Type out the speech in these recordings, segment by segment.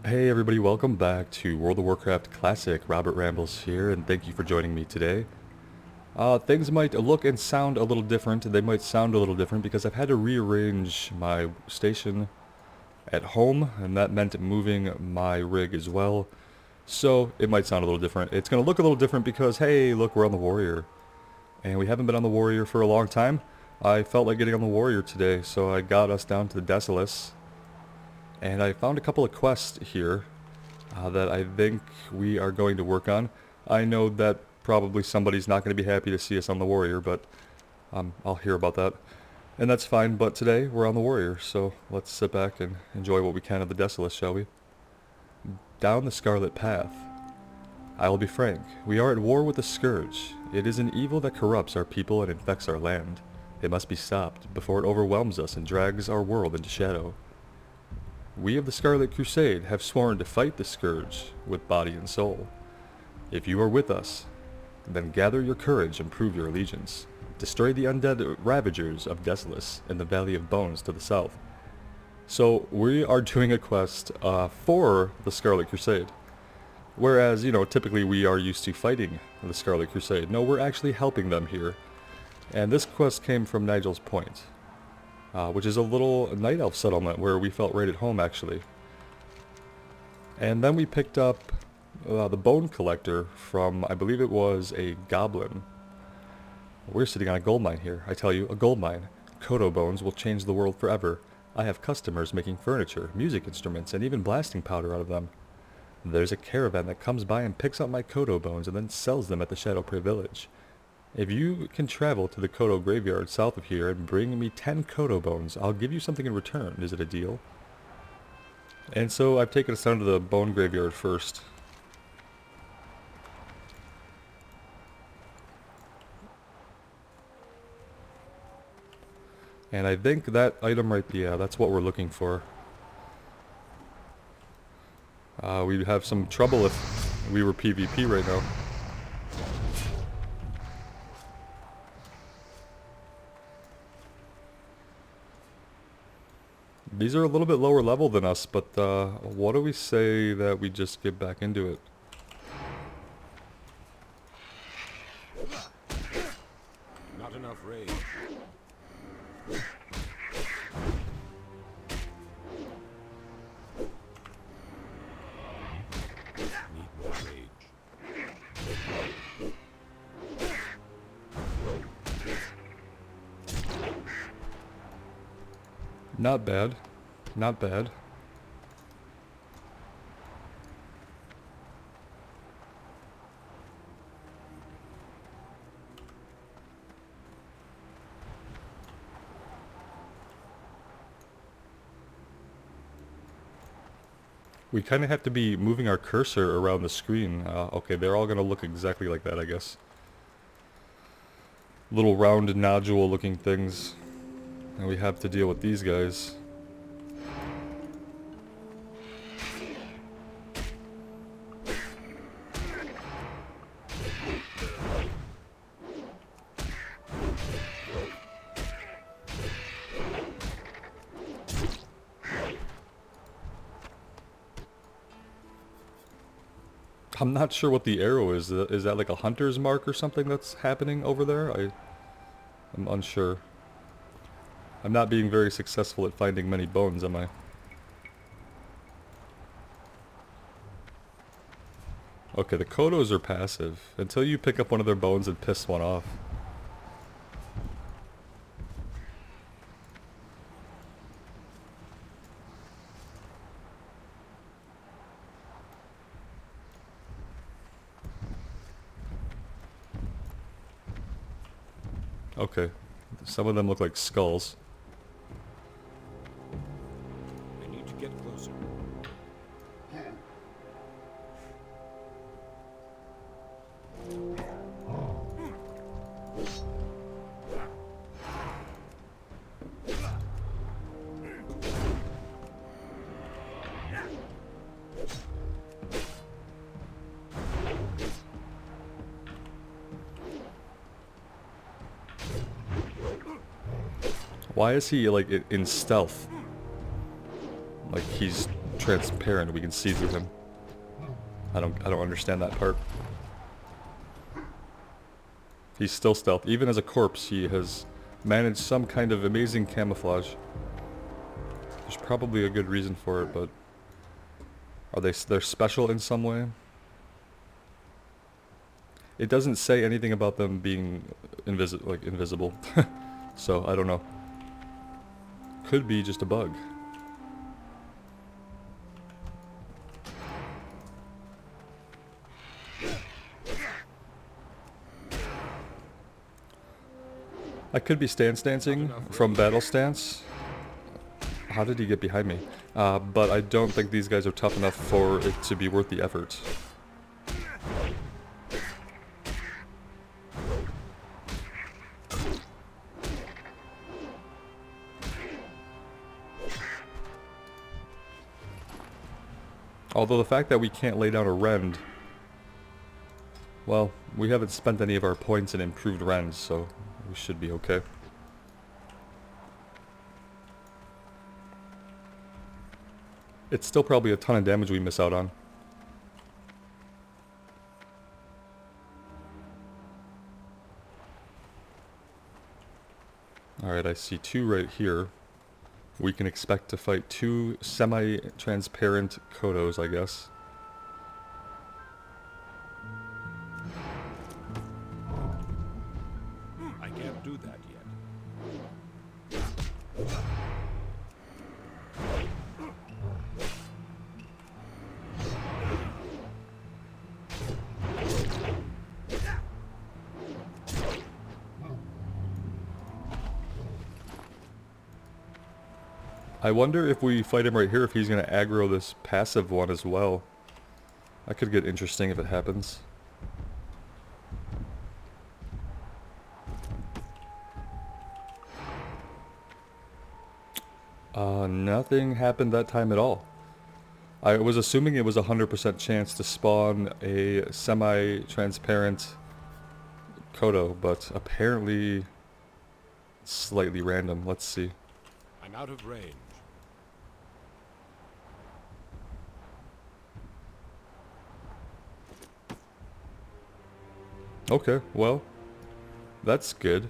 Hey everybody, welcome back to World of Warcraft Classic. Robert Rambles here, and thank you for joining me today. Things might look and sound a little different. They might sound a little different because I've had to rearrange my station at home, and that meant moving my rig as well. So it might sound a little different. It's going to look a little different because, hey, look, we're on the Warrior. And we haven't been on the Warrior for a long time. I felt like getting on the Warrior today, so I got us down to the Desolace. And I found a couple of quests here that I think we are going to work on. I know that probably somebody's not going to be happy to see us on the Warrior, but I'll hear about that. And that's fine, but today we're on the Warrior, so let's sit back and enjoy what we can of the Desolace, shall we? Down the Scarlet Path. I will be frank, we are at war with the Scourge. It is an evil that corrupts our people and infects our land. It must be stopped before it overwhelms us and drags our world into shadow. We of the Scarlet Crusade have sworn to fight the Scourge with body and soul. If you are with us, then gather your courage and prove your allegiance. Destroy the undead ravagers of Desolace in the Valley of Bones to the south. So we are doing a quest for the Scarlet Crusade. Whereas, typically we are used to fighting the Scarlet Crusade. No, we're actually helping them here. And this quest came from Nigel's Point. Which is a little night elf settlement where we felt right at home, actually. And then we picked up the bone collector from, I believe it was a goblin. We're sitting on a gold mine here. I tell you, a gold mine. Kodo bones will change the world forever. I have customers making furniture, music instruments, and even blasting powder out of them. There's a caravan that comes by and picks up my Kodo bones and then sells them at the Shadowprey village. If you can travel to the Kodo graveyard south of here and bring me 10 Kodo bones, I'll give you something in return. Is it a deal? And so I've taken us down to the bone graveyard first. And I think that item right there, yeah, that's what we're looking for. We'd have some trouble if we were PvP right now. These are a little bit lower level than us, but what do we say that we just get back into it? Not enough rage. Need more rage. Not bad. Not bad. We kind of have to be moving our cursor around the screen. Okay, they're all going to look exactly like that, I guess. Little round nodule looking things. And we have to deal with these guys. I'm not sure what the arrow is. Is that like a hunter's mark or something that's happening over there? I'm unsure. I'm not being very successful at finding many bones, am I? Okay, the Kodos are passive. Until you pick up one of their bones and piss one off. Okay, some of them look like skulls. I need to get closer. Why is he like in stealth? Like he's transparent, we can see through him. I don't understand that part. He's still stealth. Even as a corpse, he has managed some kind of amazing camouflage. There's probably a good reason for it, but they're special in some way? It doesn't say anything about them being invisible. So I don't know. Could be just a bug. I could be stance dancing from battle stance. How did he get behind me? But I don't think these guys are tough enough for it to be worth the effort. Although the fact that we can't lay down a rend, well, we haven't spent any of our points in improved rends, so we should be okay. It's still probably a ton of damage we miss out on. Alright, I see two right here. We can expect to fight two semi-transparent Kodos, I guess. I can't do that yet. I wonder if we fight him right here, if he's going to aggro this passive one as well. That could get interesting if it happens. Nothing happened that time at all. I was assuming it was a 100% chance to spawn a semi-transparent Kodo, but apparently slightly random. Let's see. I'm out of range. Okay, well, that's good.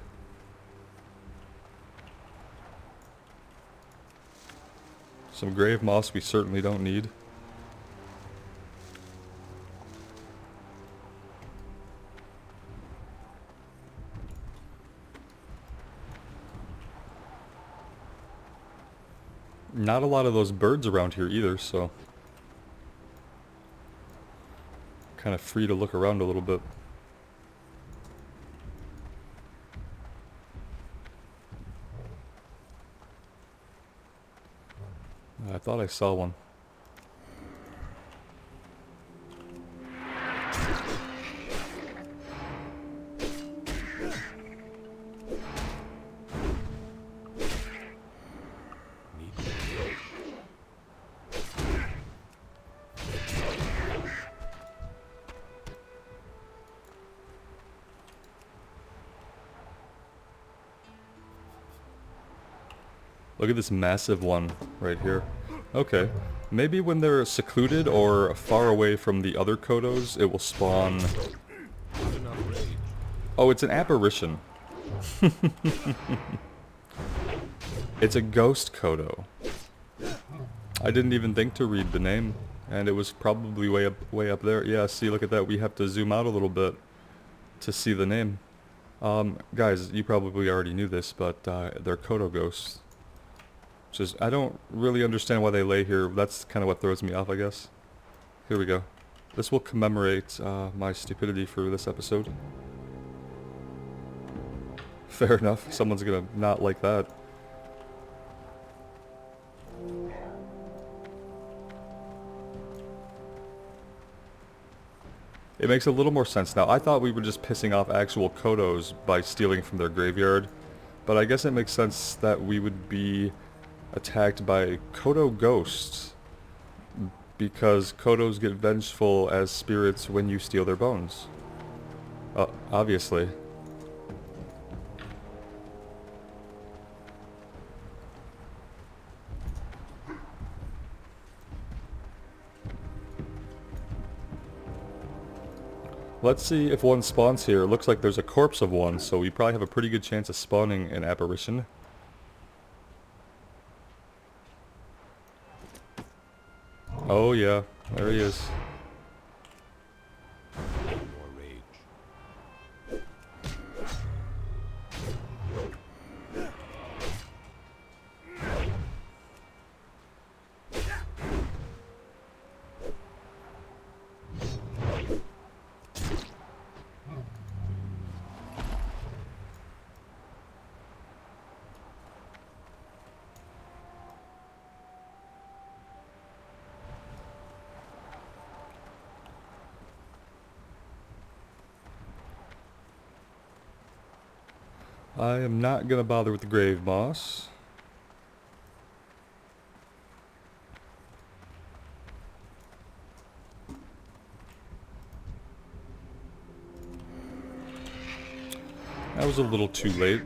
Some grave moss we certainly don't need. Not a lot of those birds around here either, so kind of free to look around a little bit. I thought I saw one. Look at this massive one right here. Okay. Maybe when they're secluded or far away from the other Kodos, it will spawn... Oh, it's an apparition. It's a ghost Kodo. I didn't even think to read the name, and it was probably way up there. Yeah, see, look at that. We have to zoom out a little bit to see the name. Guys, you probably already knew this, but they're Kodo ghosts. Just, I don't really understand why they lay here. That's kind of what throws me off, I guess. Here we go. This will commemorate my stupidity for this episode. Fair enough. Someone's gonna not like that. It makes a little more sense now. I thought we were just pissing off actual Kodos by stealing from their graveyard. But I guess it makes sense that we would be attacked by Kodo ghosts, because Kodos get vengeful as spirits when you steal their bones. Obviously. Let's see if one spawns here. It looks like there's a corpse of one, so we probably have a pretty good chance of spawning an apparition. Oh yeah, there he is. More rage. I am not gonna bother with the grave moss. That was a little too late.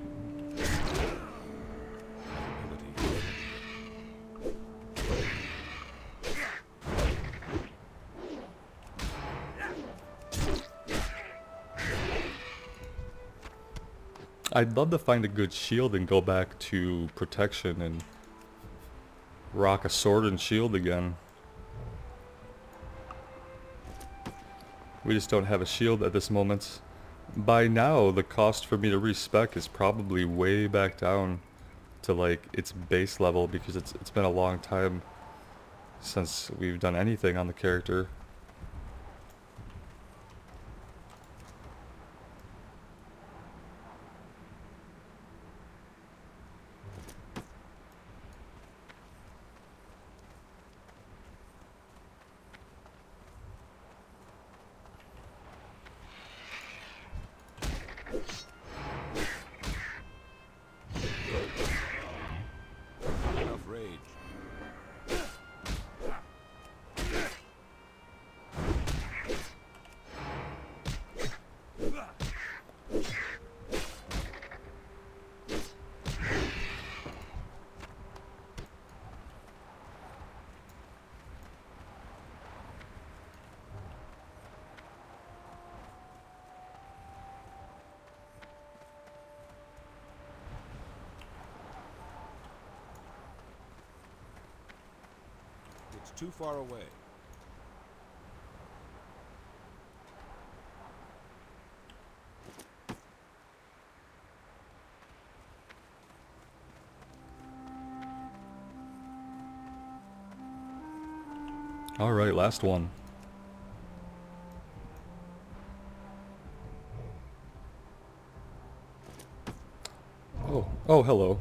I'd love to find a good shield and go back to protection and rock a sword and shield again. We just don't have a shield at this moment. By now, the cost for me to respec is probably way back down to like its base level because it's been a long time since we've done anything on the character. Enough rage. It's too far away. Alright, last one. Oh, hello.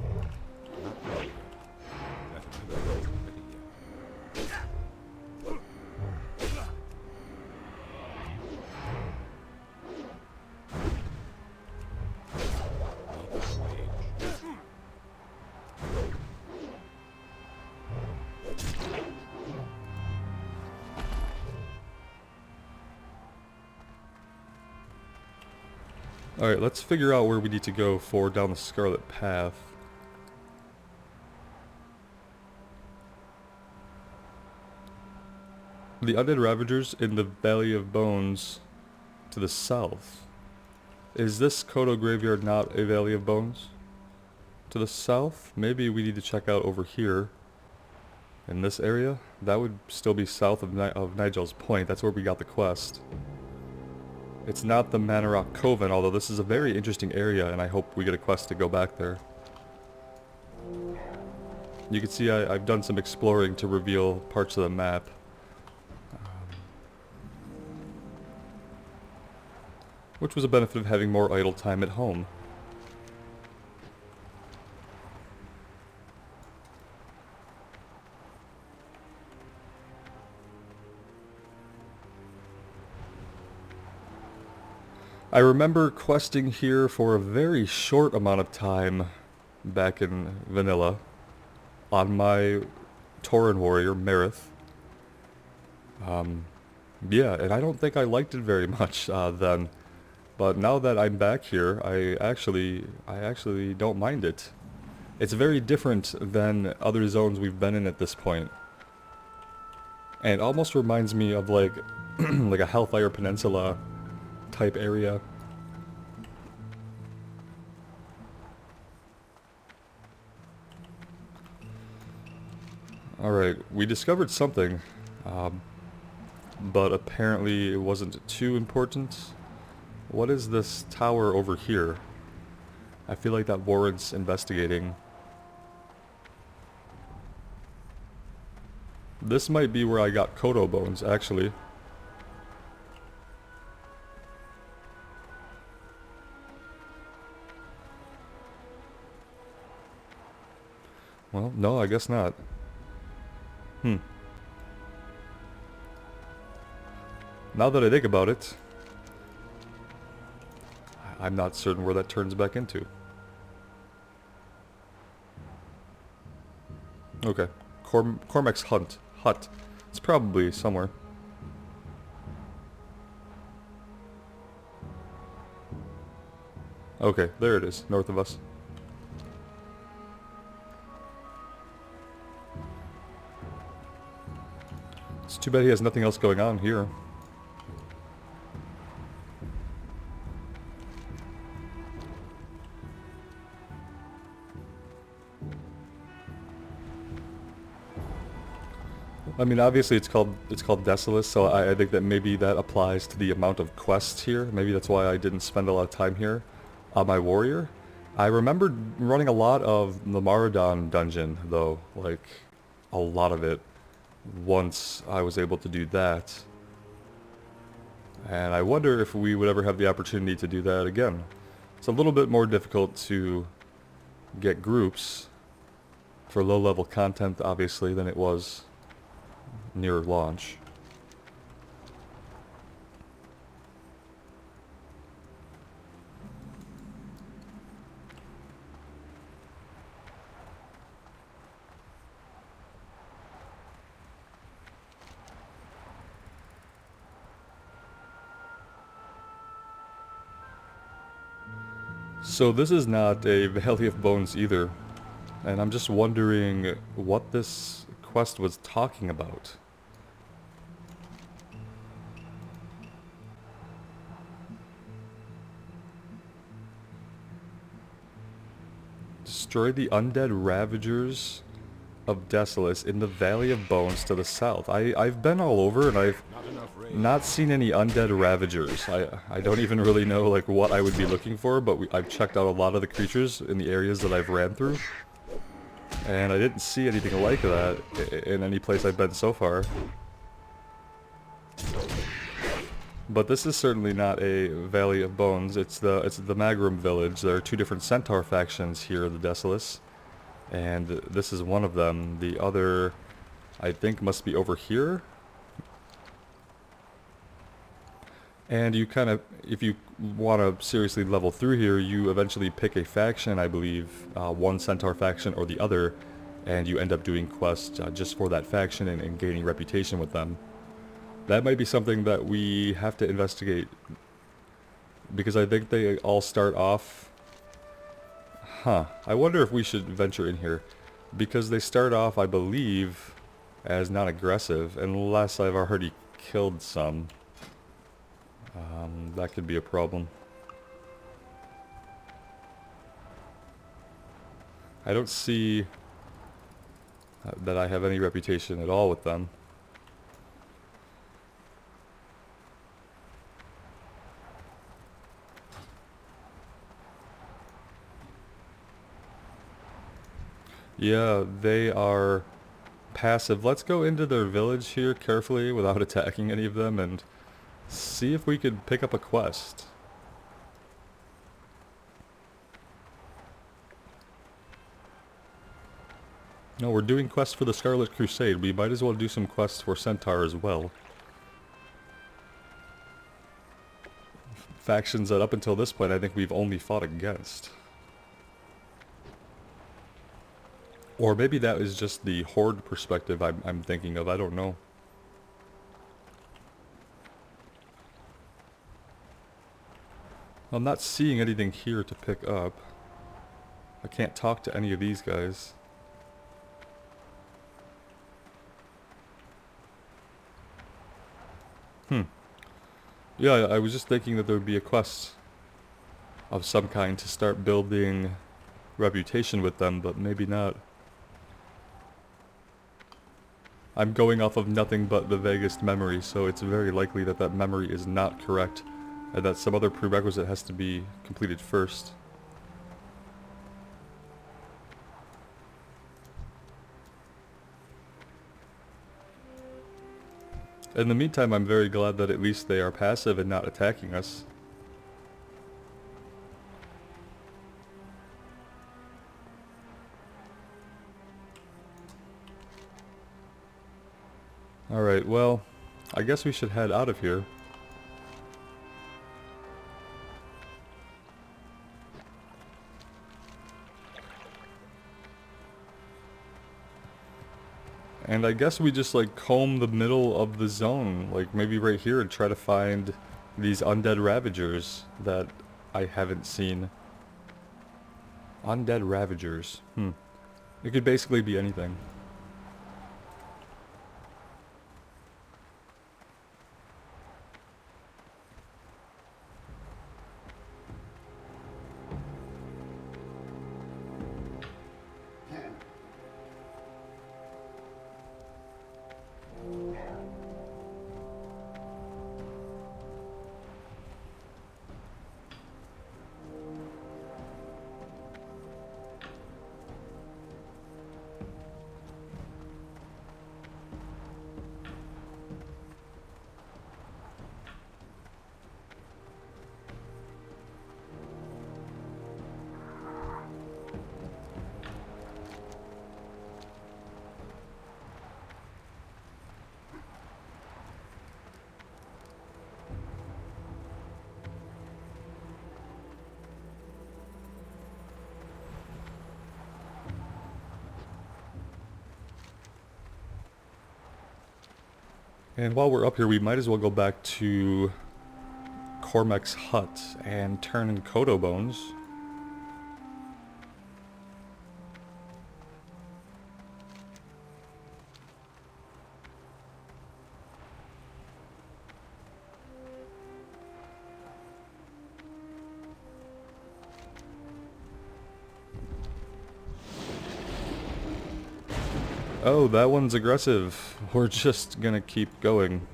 Alright, let's figure out where we need to go for down the Scarlet Path. The undead ravagers in the Valley of Bones to the south. Is this Kodo graveyard not a Valley of Bones? To the south? Maybe we need to check out over here. In this area? That would still be south of, Nigel's Point. That's where we got the quest. It's not the Manorock Coven, although this is a very interesting area and I hope we get a quest to go back there. You can see I've done some exploring to reveal parts of the map. Which was a benefit of having more idle time at home. I remember questing here for a very short amount of time back in vanilla on my Tauren warrior, Marith. Yeah, and I don't think I liked it very much then. But now that I'm back here, I actually don't mind it. It's very different than other zones we've been in at this point. And it almost reminds me of like like a Hellfire Peninsula type area. Alright, we discovered something, but apparently it wasn't too important. What is this tower over here? I feel like that warrants investigating. This might be where I got Kodo bones, actually. Well, no, I guess not. Now that I think about it, I'm not certain where that turns back into. Okay. Cormac's hut. It's probably somewhere. Okay, there it is, north of us. It's too bad he has nothing else going on here. I mean, obviously it's called Desolace, so I think that maybe that applies to the amount of quests here. Maybe that's why I didn't spend a lot of time here on my warrior. I remembered running a lot of the Maradon dungeon, though, like a lot of it, once I was able to do that. And I wonder if we would ever have the opportunity to do that again. It's a little bit more difficult to get groups for low-level content, obviously, than it was near launch. So this is not a Valley of Bones either, and I'm just wondering what this quest was talking about. Destroy the undead ravagers of Desolace in the Valley of Bones to the south. I've been all over and I've not seen any undead ravagers. I don't even really know like what I would be looking for, but I've checked out a lot of the creatures in the areas that I've ran through. And I didn't see anything like that in any place I've been so far. But this is certainly not a Valley of Bones. It's the Magrum village. There are two different centaur factions here, the Desolace, and this is one of them. The other, I think, must be over here. And you kind of, if you want to seriously level through here, you eventually pick a faction, I believe, one centaur faction or the other, and you end up doing quests just for that faction and gaining reputation with them. That might be something that we have to investigate, because I think they all start off... I wonder if we should venture in here, because they start off, I believe, as non-aggressive, unless I've already killed some. That could be a problem. I don't see that I have any reputation at all with them. Yeah, they are passive. Let's go into their village here carefully without attacking any of them and see if we could pick up a quest. No, we're doing quests for the Scarlet Crusade. We might as well do some quests for Centaur as well. Factions that up until this point I think we've only fought against. Or maybe that is just the Horde perspective I'm thinking of, I don't know. I'm not seeing anything here to pick up. I can't talk to any of these guys. Yeah, I was just thinking that there would be a quest of some kind to start building reputation with them, but maybe not. I'm going off of nothing but the vaguest memory, so it's very likely that that memory is not correct, and that some other prerequisite has to be completed first. In the meantime, I'm very glad that at least they are passive and not attacking us. Alright, well, I guess we should head out of here. And I guess we just like comb the middle of the zone, like maybe right here, and try to find these undead ravagers that I haven't seen. Undead ravagers. It could basically be anything. And while we're up here, we might as well go back to Cormac's hut and turn in Kodo bones. Oh, that one's aggressive. We're just gonna keep going.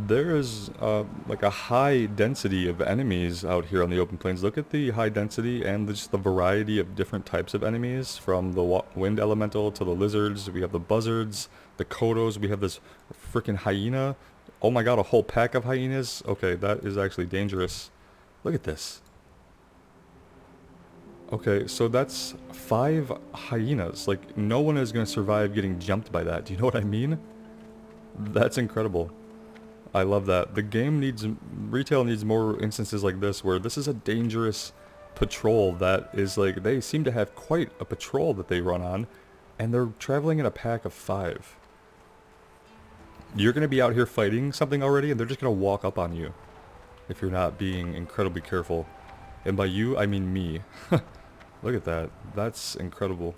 There is like a high density of enemies out here on the open plains. Look at the high density and just the variety of different types of enemies, from the wind elemental to the lizards. We have the buzzards, the kodos. We have this freaking hyena. Oh my god, a whole pack of hyenas. Okay, that is actually dangerous. Look at this. Okay, so that's 5 hyenas. Like, no one is going to survive getting jumped by that. Do you know what I mean? That's incredible. I love that. The game needs, retail needs more instances like this, where this is a dangerous patrol that is like, they seem to have quite a patrol that they run on, and they're traveling in a pack of 5. You're going to be out here fighting something already, and they're just going to walk up on you if you're not being incredibly careful. And by you, I mean me. Look at that. That's incredible.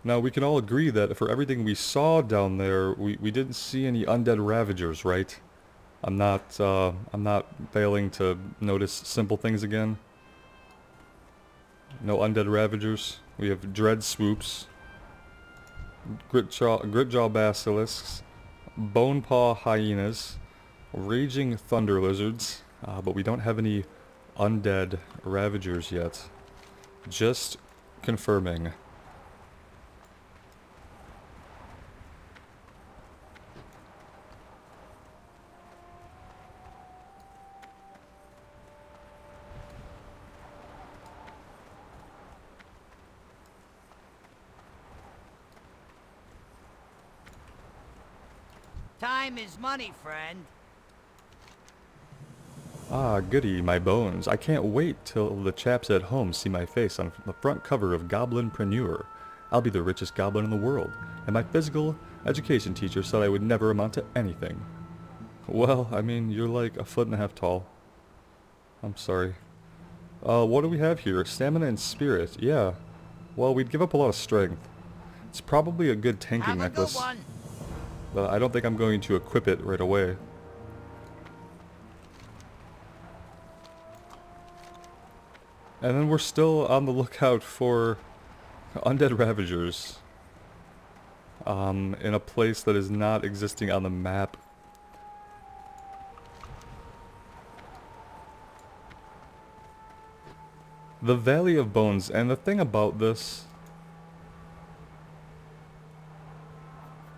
Now, we can all agree that for everything we saw down there, we didn't see any undead ravagers, right? I'm not failing to notice simple things again. No undead ravagers. We have dread swoops, gritjaw basilisks, bonepaw hyenas, raging thunder lizards, but we don't have any undead ravagers yet. Just confirming. Time is money, friend. Ah, goody, my bones. I can't wait till the chaps at home see my face on the front cover of Goblinpreneur. I'll be the richest goblin in the world, and my physical education teacher said I would never amount to anything. Well, I mean, you're like 1.5 feet tall. I'm sorry. What do we have here? Stamina and spirit. Yeah. Well, we'd give up a lot of strength. It's probably a good tanking Have a necklace. good one. But I don't think I'm going to equip it right away. And then we're still on the lookout for undead ravagers. In a place that is not existing on the map. The Valley of Bones, and the thing about this...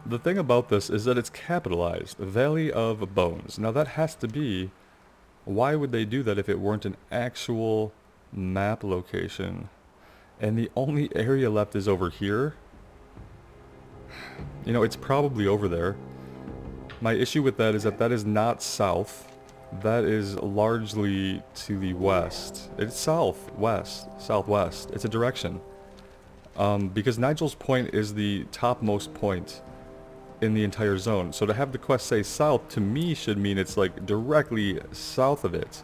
The thing about this is that it's capitalized, Valley of Bones. Now that has to be... Why would they do that if it weren't an actual map location? And the only area left is over here? You know, it's probably over there. My issue with that is not south. That is largely to the west. It's southwest. It's a direction. Because Nigel's Point is the topmost point in the entire zone. So to have the quest say south, to me, should mean it's like directly south of it.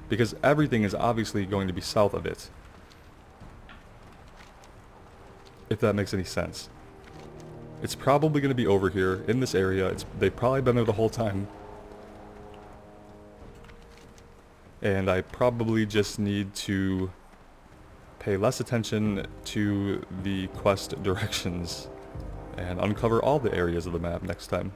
Because everything is obviously going to be south of it. If that makes any sense. It's probably going to be over here, in this area. They've probably been there the whole time. And I probably just need to pay less attention to the quest directions and uncover all the areas of the map next time.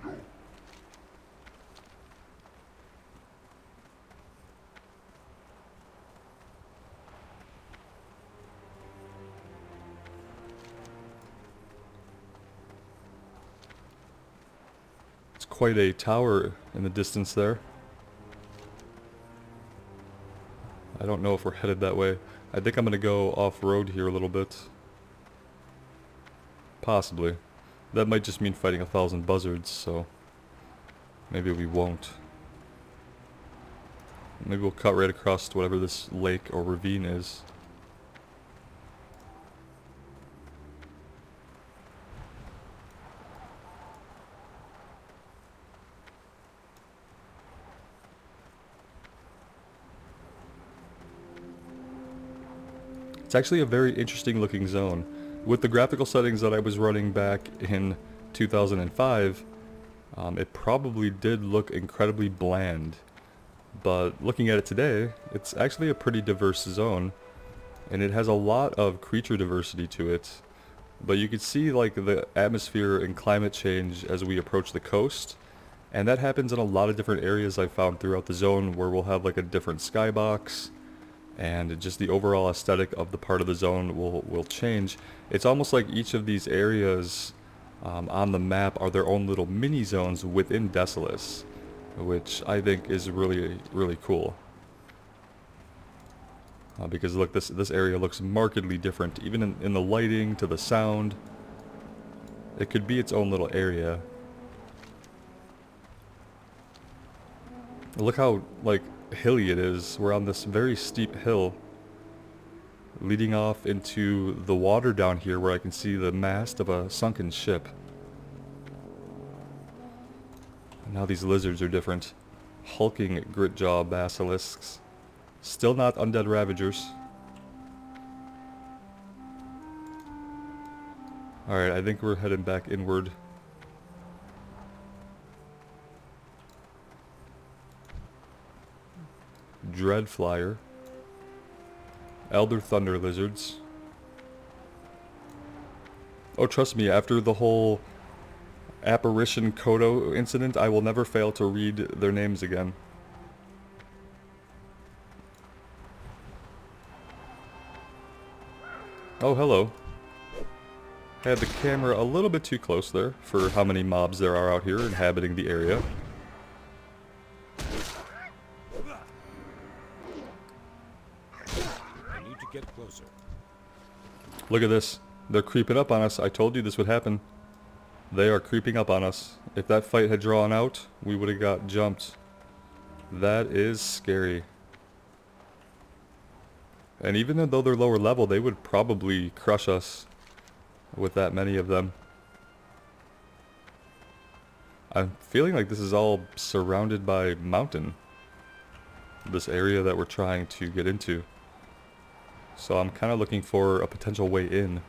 It's quite a tower in the distance there. I don't know if we're headed that way. I think I'm going to go off-road here a little bit. Possibly. That might just mean fighting 1,000 buzzards, so maybe we won't. Maybe we'll cut right across to whatever this lake or ravine is. It's actually a very interesting looking zone. With the graphical settings that I was running back in 2005, it probably did look incredibly bland. But looking at it today, it's actually a pretty diverse zone. And it has a lot of creature diversity to it. But you can see like the atmosphere and climate change as we approach the coast. And that happens in a lot of different areas I've found throughout the zone, where we'll have like a different skybox. And just the overall aesthetic of the part of the zone will change. It's almost like each of these areas on the map are their own little mini zones within Desolace, which I think is really, really cool. Because look, this area looks markedly different, even in the lighting, to the sound. It could be its own little area. Look how, like, hilly it is. We're on this very steep hill leading off into the water down here, where I can see the mast of a sunken ship. And now these lizards are different. Hulking gritjaw basilisks. Still not undead ravagers. Alright, I think we're heading back inward. Dreadflyer. Elder Thunder Lizards. Oh, trust me, after the whole apparition Kodo incident, I will never fail to read their names again. Oh, hello. I had the camera a little bit too close there for how many mobs there are out here inhabiting the area. I need to get closer. Look at this. They're creeping up on us. I told you this would happen. They are creeping up on us. If that fight had drawn out, we would have got jumped. That is scary. And even though they're lower level, they would probably crush us with that many of them. I'm feeling like this is all surrounded by mountain. This area that we're trying to get into. So I'm kind of looking for a potential way in.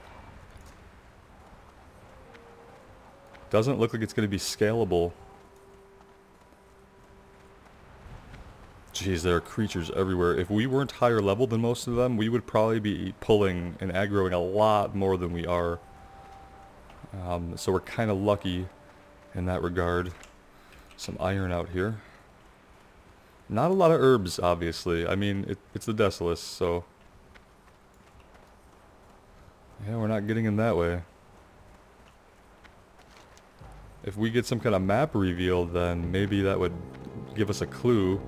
Doesn't look like it's going to be scalable. Jeez, there are creatures everywhere. If we weren't higher level than most of them, we would probably be pulling and aggroing a lot more than we are. So we're kind of lucky in that regard. Some iron out here. Not a lot of herbs, obviously. I mean, it's the Desolace, so... yeah, we're not getting in that way. If we get some kind of map reveal, then maybe that would give us a clue.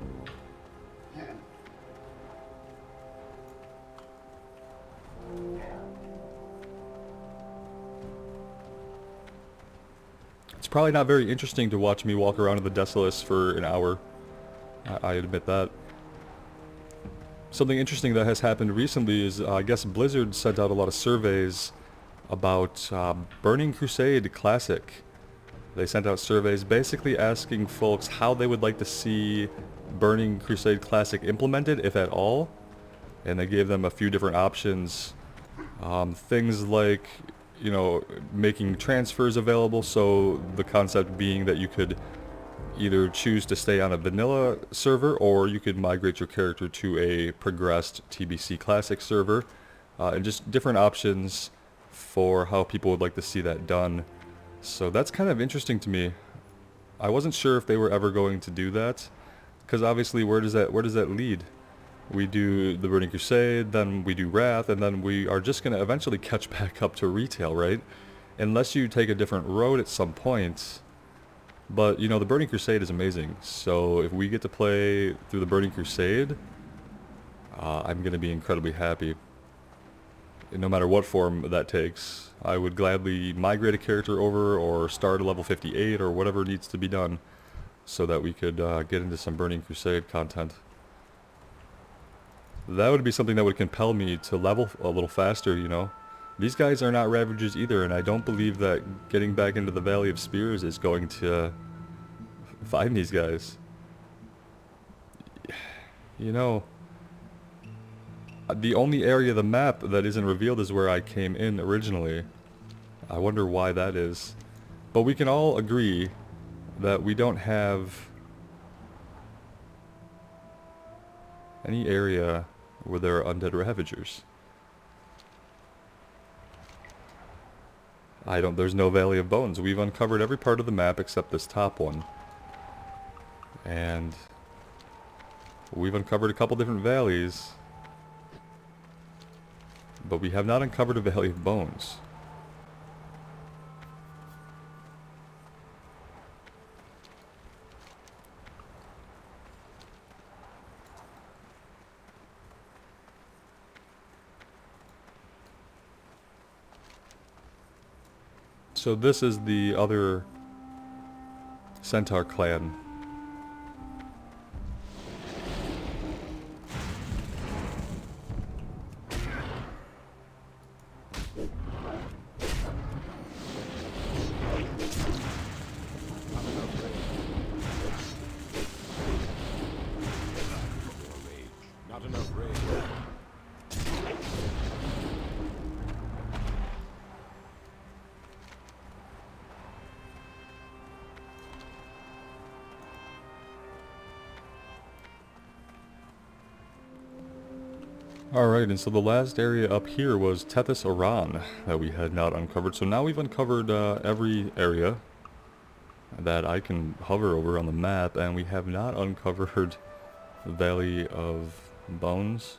It's probably not very interesting to watch me walk around in the Desolace for an hour. I admit that. Something interesting that has happened recently is, I guess Blizzard sent out a lot of surveys about Burning Crusade Classic. They sent out surveys basically asking folks how they would like to see Burning Crusade Classic implemented, if at all. And they gave them a few different options. Things like, you know, making transfers available, so the concept being that you could either choose to stay on a vanilla server, or you could migrate your character to a progressed TBC Classic server, and just different options for how people would like to see that done. So that's kind of interesting to me. I wasn't sure if they were ever going to do that, because obviously where does that lead? We do the Burning Crusade, then we do Wrath, and then we are just going to eventually catch back up to retail, right? Unless you take a different road at some point. But, you know, the Burning Crusade is amazing, so if we get to play through the Burning Crusade, I'm going to be incredibly happy. And no matter what form that takes, I would gladly migrate a character over or start at level 58 or whatever needs to be done so that we could get into some Burning Crusade content. That would be something that would compel me to level a little faster, you know. These guys are not ravagers either, and I don't believe that getting back into the Valley of Spears is going to find these guys. You know, the only area of the map that isn't revealed is where I came in originally. I wonder why that is. But we can all agree that we don't have any area where there are undead ravagers. There's no Valley of Bones. We've uncovered every part of the map except this top one. And we've uncovered a couple different valleys, but we have not uncovered a Valley of Bones. So this is the other centaur clan. Not enough rage. Alright, and so the last area up here was Tethys Oran that we had not uncovered. So now we've uncovered every area that I can hover over on the map, and we have not uncovered the Valley of Bones.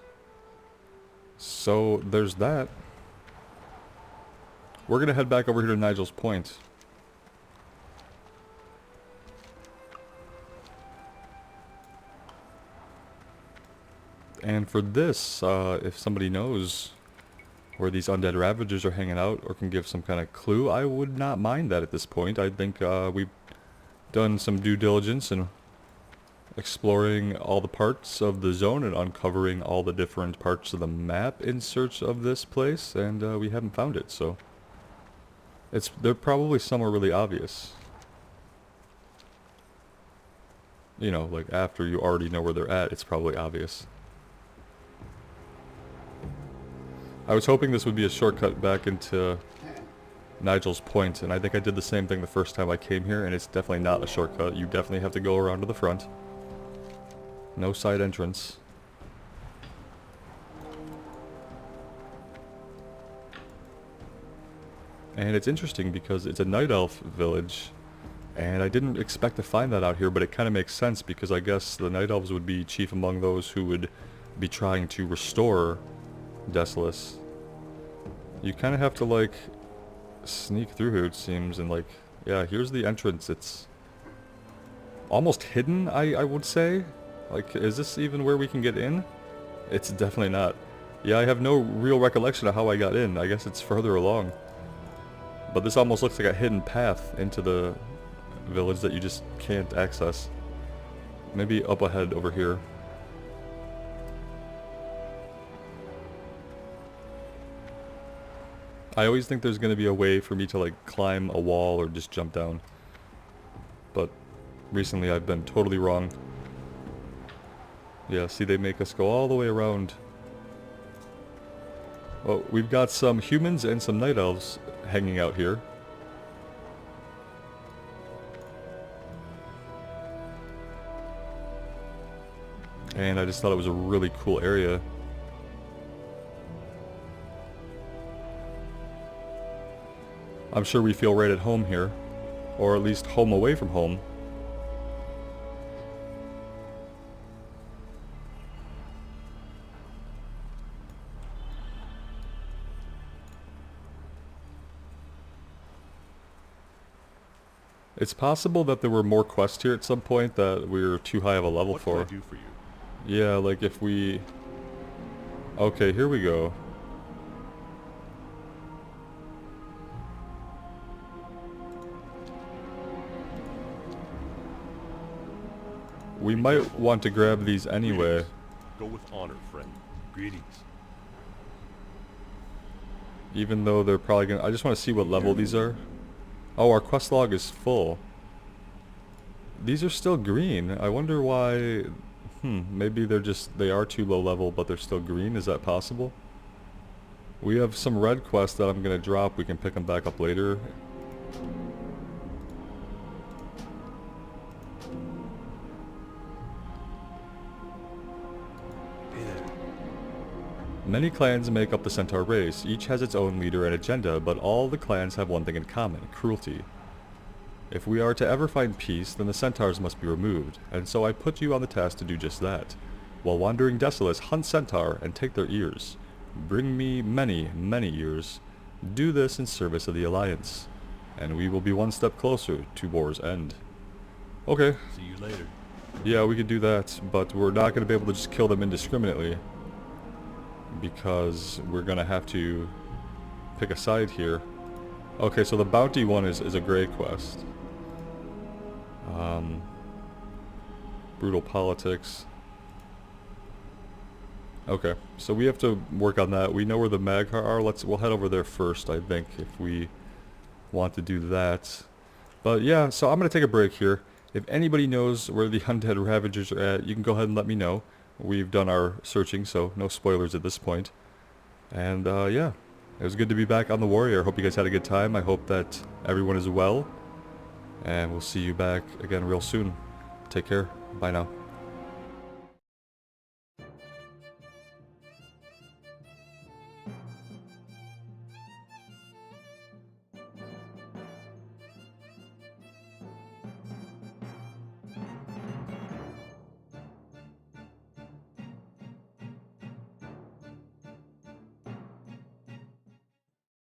So there's that. We're going to head back over here to Nigel's Point. And for this, if somebody knows where these undead ravagers are hanging out, or can give some kind of clue, I would not mind that at this point. I think we've done some due diligence in exploring all the parts of the zone and uncovering all the different parts of the map in search of this place, and we haven't found it, so they're probably somewhere really obvious. You know, like after you already know where they're at, it's probably obvious. I was hoping this would be a shortcut back into Nigel's Point, and I think I did the same thing the first time I came here, and it's definitely not a shortcut. You definitely have to go around to the front. No side entrance. And it's interesting because it's a night elf village, and I didn't expect to find that out here, but it kind of makes sense because I guess the night elves would be chief among those who would be trying to restore Desolace. You kind of have to like sneak through here, it seems, and like, yeah, here's the entrance. It's almost hidden, I would say. Like, is this even where we can get in? It's definitely not. Yeah, I have no real recollection of how I got in. I guess it's further along. But this almost looks like a hidden path into the village that you just can't access. Maybe up ahead over here. I always think there's going to be a way for me to like climb a wall or just jump down. But recently I've been totally wrong. Yeah, see, they make us go all the way around. Well, we've got some humans and some night elves hanging out here. And I just thought it was a really cool area. I'm sure we feel right at home here. Or at least home away from home. It's possible that there were more quests here at some point that we were too high of a level for. What can I do for you? Yeah, like if we... Okay, here we go. We might want to grab these anyway. Greetings. Go with honor, friend. Greetings. Even though they're probably gonna... I just want to see what level these are. Oh, our quest log is full. These are still green. I wonder why... maybe they are too low level, but they're still green. Is that possible? We have some red quests that I'm gonna drop. We can pick them back up later. Many clans make up the centaur race. Each has its own leader and agenda, but all the clans have one thing in common: cruelty. If we are to ever find peace, then the centaurs must be removed, and so I put you on the task to do just that. While wandering Desolace, hunt centaur and take their ears. Bring me many, many ears. Do this in service of the Alliance, and we will be one step closer to war's end. Okay. See you later. Yeah, we could do that, but we're not going to be able to just kill them indiscriminately, because we're going to have to pick a side here. Okay, so the bounty one is a gray quest. Brutal politics. Okay, so we have to work on that. We know where the Maghar are. We'll head over there first, I think, if we want to do that. But yeah, so I'm going to take a break here. If anybody knows where the undead ravagers are at, you can go ahead and let me know. We've done our searching, so no spoilers at this point. And yeah, it was good to be back on the Warrior. Hope you guys had a good time. I hope that everyone is well. And we'll see you back again real soon. Take care. Bye now.